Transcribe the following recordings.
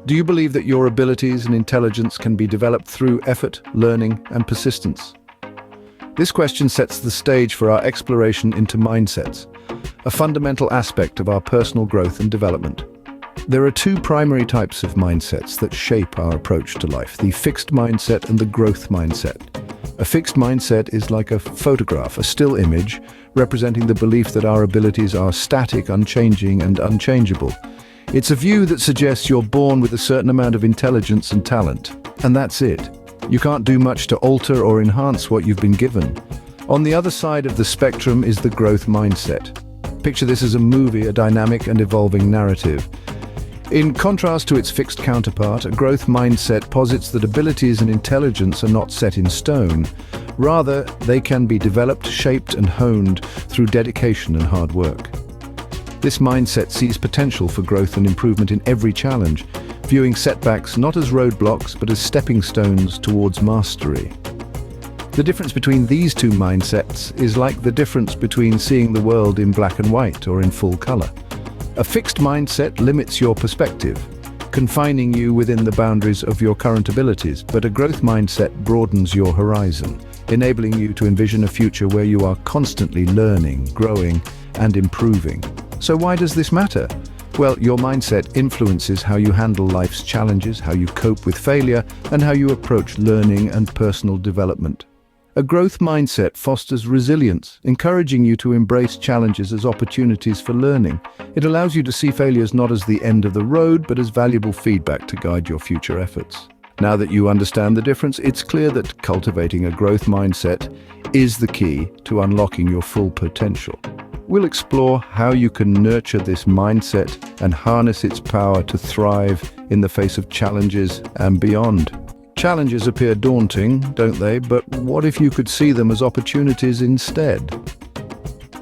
Do you believe that your abilities and intelligence can be developed through effort, learning, and persistence? This question sets the stage for our exploration into mindsets, a fundamental aspect of our personal growth and development. There are two primary types of mindsets that shape our approach to life: the fixed mindset and the growth mindset. A fixed mindset is like a photograph, a still image, representing the belief that our abilities are static, unchanging, and unchangeable. It's a view that suggests you're born with a certain amount of intelligence and talent, and that's it. You can't do much to alter or enhance what you've been given. On the other side of the spectrum is the growth mindset. Picture this as a movie, a dynamic and evolving narrative. In contrast to its fixed counterpart, a growth mindset posits that abilities and intelligence are not set in stone. Rather, they can be developed, shaped, and honed through dedication and hard work. This mindset sees potential for growth and improvement in every challenge, viewing setbacks not as roadblocks but as stepping stones towards mastery. The difference between these two mindsets is like the difference between seeing the world in black and white or in full color. A fixed mindset limits your perspective, confining you within the boundaries of your current abilities, but a growth mindset broadens your horizon, enabling you to envision a future where you are constantly learning, growing, and improving. So why does this matter? Well, your mindset influences how you handle life's challenges, how you cope with failure, and how you approach learning and personal development. A growth mindset fosters resilience, encouraging you to embrace challenges as opportunities for learning. It allows you to see failures not as the end of the road, but as valuable feedback to guide your future efforts. Now that you understand the difference, it's clear that cultivating a growth mindset is the key to unlocking your full potential. We'll explore how you can nurture this mindset and harness its power to thrive in the face of challenges and beyond. Challenges appear daunting, don't they? But what if you could see them as opportunities instead?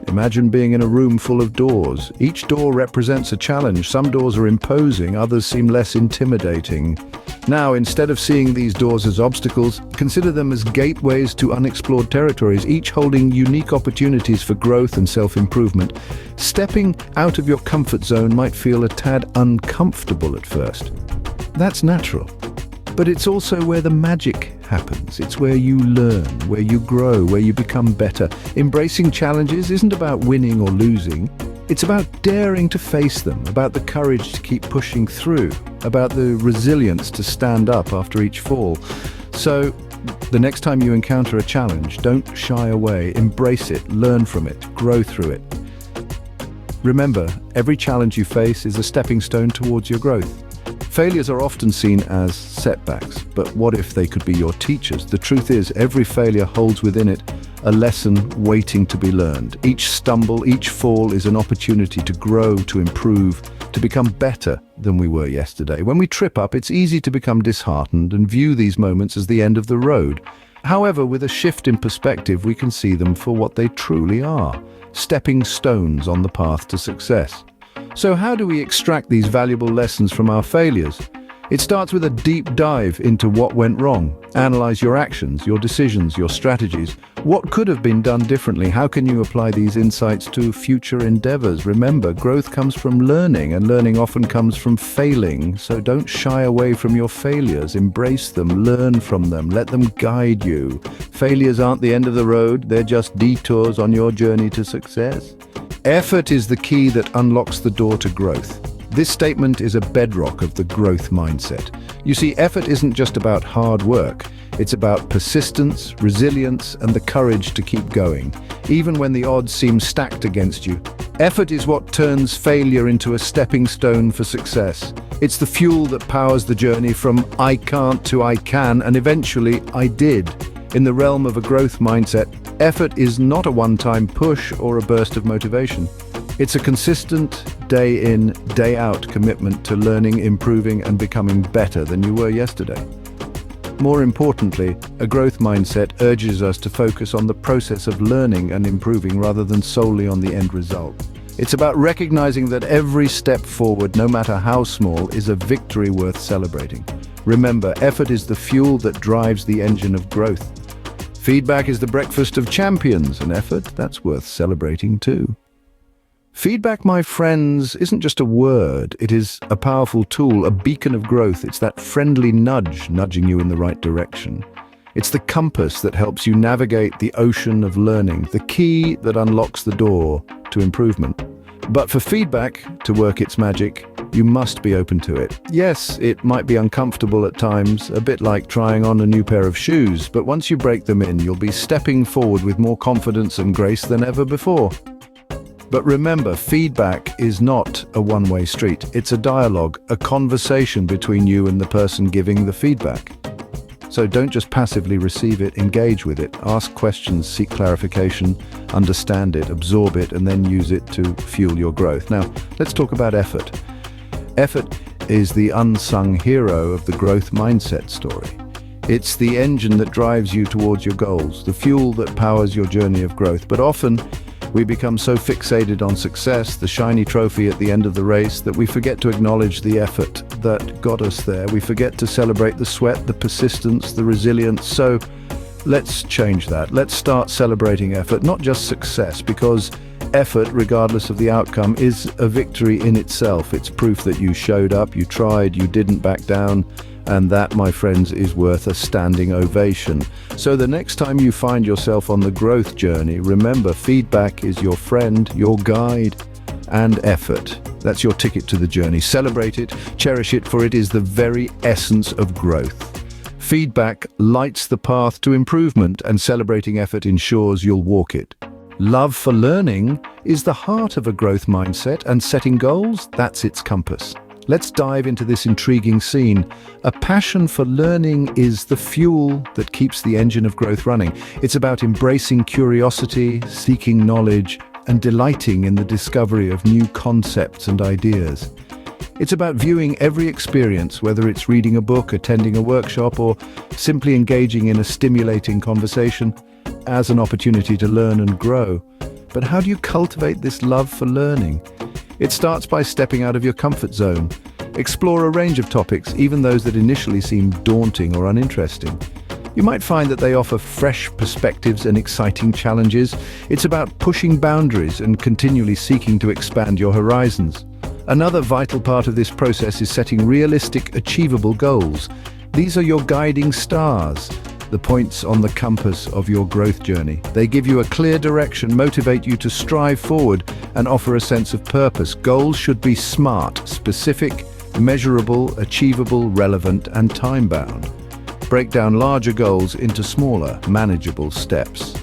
Imagine being in a room full of doors. Each door represents a challenge. Some doors are imposing, others seem less intimidating. Now, instead of seeing these doors as obstacles, consider them as gateways to unexplored territories, each holding unique opportunities for growth and self-improvement. Stepping out of your comfort zone might feel a tad uncomfortable at first. That's natural. But it's also where the magic happens. It's where you learn, where you grow, where you become better. Embracing challenges isn't about winning or losing. It's about daring to face them, about the courage to keep pushing through, about the resilience to stand up after each fall. So, the next time you encounter a challenge, don't shy away, embrace it, learn from it, grow through it. Remember, every challenge you face is a stepping stone towards your growth. Failures are often seen as setbacks, but what if they could be your teachers? The truth is, every failure holds within it a lesson waiting to be learned. Each stumble, each fall is an opportunity to grow, to improve, to become better than we were yesterday. When we trip up, it's easy to become disheartened and view these moments as the end of the road. However, with a shift in perspective, we can see them for what they truly are: stepping stones on the path to success. So how do we extract these valuable lessons from our failures? It starts with a deep dive into what went wrong. Analyze your actions, your decisions, your strategies. What could have been done differently? How can you apply these insights to future endeavors? Remember, growth comes from learning, and learning often comes from failing. So don't shy away from your failures. Embrace them, learn from them, let them guide you. Failures aren't the end of the road, they're just detours on your journey to success. Effort is the key that unlocks the door to growth. This statement is a bedrock of the growth mindset. You see, effort isn't just about hard work. It's about persistence, resilience, and the courage to keep going, even when the odds seem stacked against you. Effort is what turns failure into a stepping stone for success. It's the fuel that powers the journey from I can't to I can, and eventually I did. In the realm of a growth mindset, effort is not a one-time push or a burst of motivation. It's a consistent, day in, day out commitment to learning, improving, and becoming better than you were yesterday. More importantly, a growth mindset urges us to focus on the process of learning and improving rather than solely on the end result. It's about recognizing that every step forward, no matter how small, is a victory worth celebrating. Remember, effort is the fuel that drives the engine of growth. Feedback is the breakfast of champions, and effort, that's worth celebrating too. Feedback, my friends, isn't just a word. It is a powerful tool, a beacon of growth. It's that friendly nudge nudging you in the right direction. It's the compass that helps you navigate the ocean of learning, the key that unlocks the door to improvement. But for feedback to work its magic, you must be open to it. Yes, it might be uncomfortable at times, a bit like trying on a new pair of shoes, but once you break them in, you'll be stepping forward with more confidence and grace than ever before. But remember, feedback is not a one-way street. It's a dialogue, a conversation between you and the person giving the feedback. So don't just passively receive it, engage with it. Ask questions, seek clarification, understand it, absorb it, and then use it to fuel your growth. Now, let's talk about effort. Effort is the unsung hero of the growth mindset story. It's the engine that drives you towards your goals, the fuel that powers your journey of growth. But often, we become so fixated on success, the shiny trophy at the end of the race, that we forget to acknowledge the effort that got us there. We forget to celebrate the sweat, the persistence, the resilience. So let's change that. Let's start celebrating effort, not just success, because effort, regardless of the outcome, is a victory in itself. It's proof that you showed up, you tried, you didn't back down. And that, my friends, is worth a standing ovation. So the next time you find yourself on the growth journey, remember, feedback is your friend, your guide, and effort. That's your ticket to the journey. Celebrate it, cherish it, for it is the very essence of growth. Feedback lights the path to improvement, and celebrating effort ensures you'll walk it. Love for learning is the heart of a growth mindset, and setting goals, that's its compass. Let's dive into this intriguing scene. A passion for learning is the fuel that keeps the engine of growth running. It's about embracing curiosity, seeking knowledge, and delighting in the discovery of new concepts and ideas. It's about viewing every experience, whether it's reading a book, attending a workshop, or simply engaging in a stimulating conversation, as an opportunity to learn and grow. But how do you cultivate this love for learning? It starts by stepping out of your comfort zone. Explore a range of topics, even those that initially seem daunting or uninteresting. You might find that they offer fresh perspectives and exciting challenges. It's about pushing boundaries and continually seeking to expand your horizons. Another vital part of this process is setting realistic, achievable goals. These are your guiding stars, the points on the compass of your growth journey. They give you a clear direction, motivate you to strive forward, and offer a sense of purpose. Goals should be smart, specific, measurable, achievable, relevant, and time-bound. Break down larger goals into smaller, manageable steps.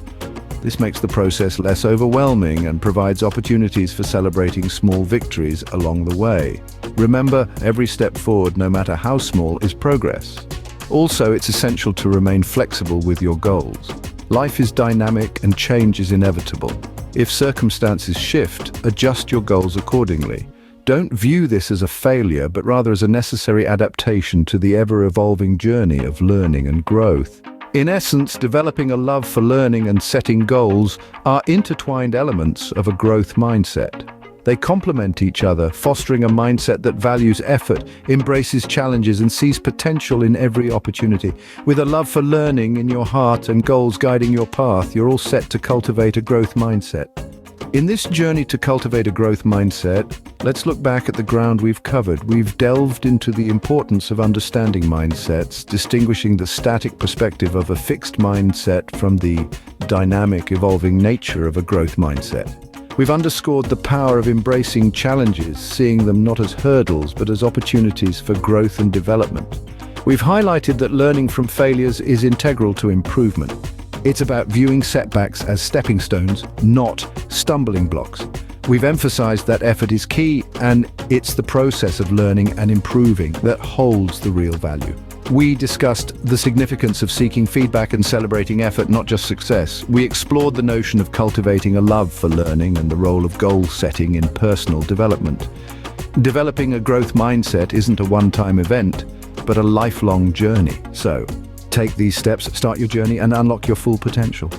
This makes the process less overwhelming and provides opportunities for celebrating small victories along the way. Remember, every step forward, no matter how small, is progress. Also, it's essential to remain flexible with your goals. Life is dynamic and change is inevitable. If circumstances shift, adjust your goals accordingly. Don't view this as a failure, but rather as a necessary adaptation to the ever-evolving journey of learning and growth. In essence, developing a love for learning and setting goals are intertwined elements of a growth mindset. They complement each other, fostering a mindset that values effort, embraces challenges, and sees potential in every opportunity. With a love for learning in your heart and goals guiding your path, you're all set to cultivate a growth mindset. In this journey to cultivate a growth mindset, let's look back at the ground we've covered. We've delved into the importance of understanding mindsets, distinguishing the static perspective of a fixed mindset from the dynamic, evolving nature of a growth mindset. We've underscored the power of embracing challenges, seeing them not as hurdles, but as opportunities for growth and development. We've highlighted that learning from failures is integral to improvement. It's about viewing setbacks as stepping stones, not stumbling blocks. We've emphasized that effort is key, and it's the process of learning and improving that holds the real value. We discussed the significance of seeking feedback and celebrating effort, not just success. We explored the notion of cultivating a love for learning and the role of goal setting in personal development. Developing a growth mindset isn't a one-time event, but a lifelong journey. So, take these steps, start your journey, and unlock your full potential.